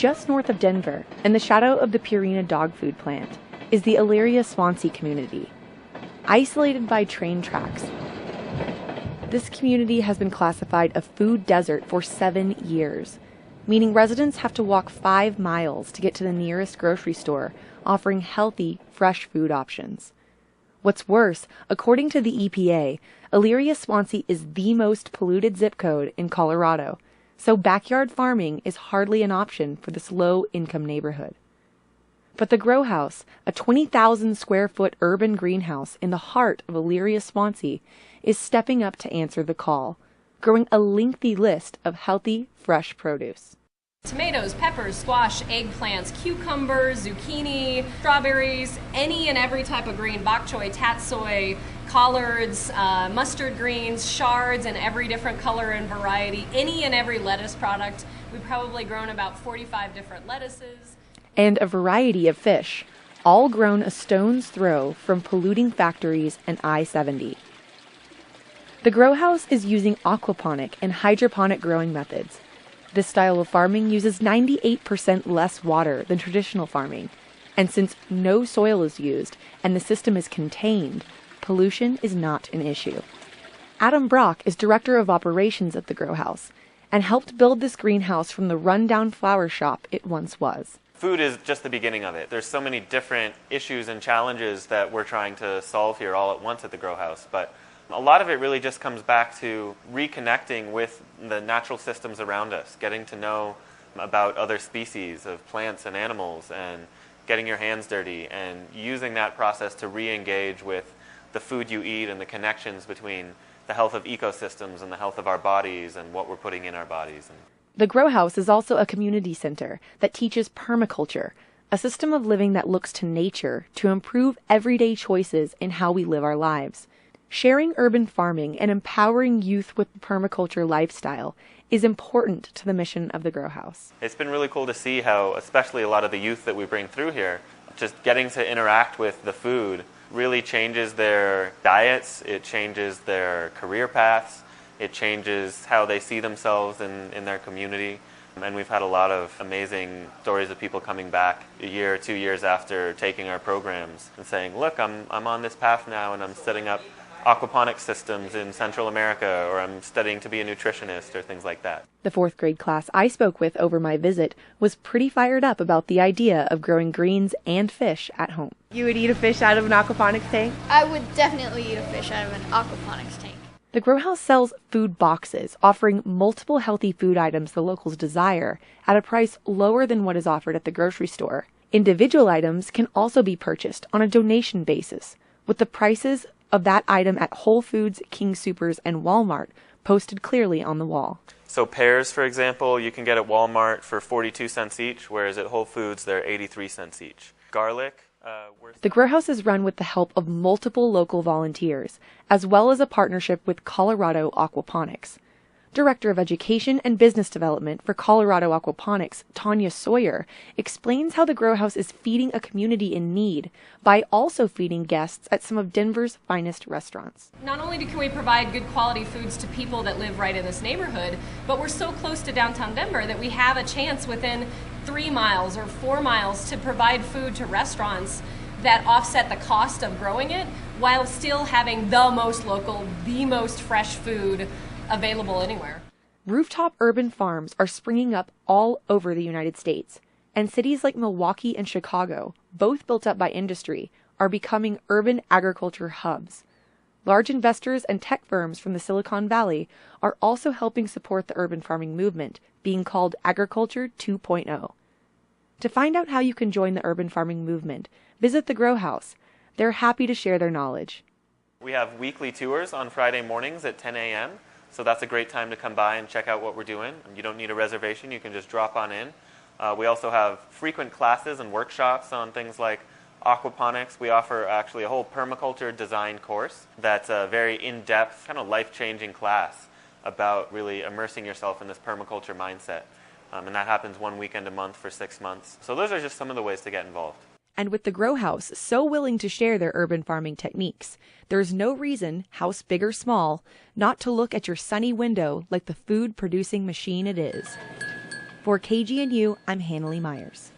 Just north of Denver, in the shadow of the Purina dog food plant, is the elyria-swansea community. Isolated by train tracks, this community has been classified a food desert for 7 years, meaning residents have to walk 5 miles to get to the nearest grocery store offering healthy, fresh food options. What's worse, according to the EPA, elyria-swansea is the most polluted zip code in Colorado, so backyard farming is hardly an option for this low-income neighborhood. But the Grow Haus, a 20,000 square foot urban greenhouse in the heart of elyria-swansea, is stepping up to answer the call, growing a lengthy list of healthy, fresh produce. Tomatoes, peppers, squash, eggplants, cucumbers, zucchini, strawberries, any and every type of green, bok choy, tatsoi, collards, mustard greens, shards in every different color and variety, any and every lettuce product. We've probably grown about 45 different lettuces. And a variety of fish, all grown a stone's throw from polluting factories and I-70. The Grow Haus is using aquaponic and hydroponic growing methods. This style of farming uses 98% less water than traditional farming, and since no soil is used and the system is contained, pollution is not an issue. Adam Brock is director of operations at the Grow Haus and helped build this greenhouse from the rundown flower shop it once was. Food is just the beginning of it. There's so many different issues and challenges that we're trying to solve here all at once at the Grow Haus, but a lot of it really just comes back to reconnecting with the natural systems around us, getting to know about other species of plants and animals, and getting your hands dirty, and using that process to re-engage with the food you eat and the connections between the health of ecosystems and the health of our bodies and what we're putting in our bodies. The Grow Haus is also a community center that teaches permaculture, a system of living that looks to nature to improve everyday choices in how we live our lives. Sharing urban farming and empowering youth with the permaculture lifestyle is important to the mission of the Grow Haus. It's been really cool to see how, especially a lot of the youth that we bring through here, just getting to interact with the food really changes their diets, it changes their career paths, it changes how they see themselves in their community. And we've had a lot of amazing stories of people coming back a year or 2 years after taking our programs and saying, look, I'm on this path now and I'm setting up aquaponic systems in Central America, or I'm studying to be a nutritionist, or things like that. The 4th grade class I spoke with over my visit was pretty fired up about the idea of growing greens and fish at home. You would eat a fish out of an aquaponics tank? I would definitely eat a fish out of an aquaponics tank. The Grow Haus sells food boxes, offering multiple healthy food items the locals desire at a price lower than what is offered at the grocery store. Individual items can also be purchased on a donation basis, with the prices of that item at Whole Foods, King Soopers, and Walmart posted clearly on the wall. So pears, for example, you can get at Walmart for 42 cents each, whereas at Whole Foods they're 83 cents each. Garlic. The Grow Haus is run with the help of multiple local volunteers, as well as a partnership with Colorado Aquaponics. Director of Education and Business Development for Colorado Aquaponics, Tanya Sawyer, explains how the Grow Haus is feeding a community in need by also feeding guests at some of Denver's finest restaurants. Not only can we provide good quality foods to people that live right in this neighborhood, but we're so close to downtown Denver that we have a chance within 3 miles or 4 miles to provide food to restaurants that offset the cost of growing it while still having the most local, the most fresh food available anywhere. Rooftop urban farms are springing up all over the United States, and cities like Milwaukee and Chicago, both built up by industry, are becoming urban agriculture hubs. Large investors and tech firms from the Silicon Valley are also helping support the urban farming movement, being called Agriculture 2.0. To find out how you can join the urban farming movement, visit the Grow Haus. They're happy to share their knowledge. We have weekly tours on Friday mornings at 10 a.m., so that's a great time to come by and check out what we're doing. You don't need a reservation, you can just drop on in. We also have frequent classes and workshops on things like aquaponics. We offer actually a whole permaculture design course that's a very in-depth, kind of life-changing class about really immersing yourself in this permaculture mindset. And that happens 1 weekend a month for 6 months. So those are just some of the ways to get involved. And with the Grow Haus so willing to share their urban farming techniques, there's no reason, house big or small, not to look at your sunny window like the food-producing machine it is. For KGNU, I'm Hannalie Myers.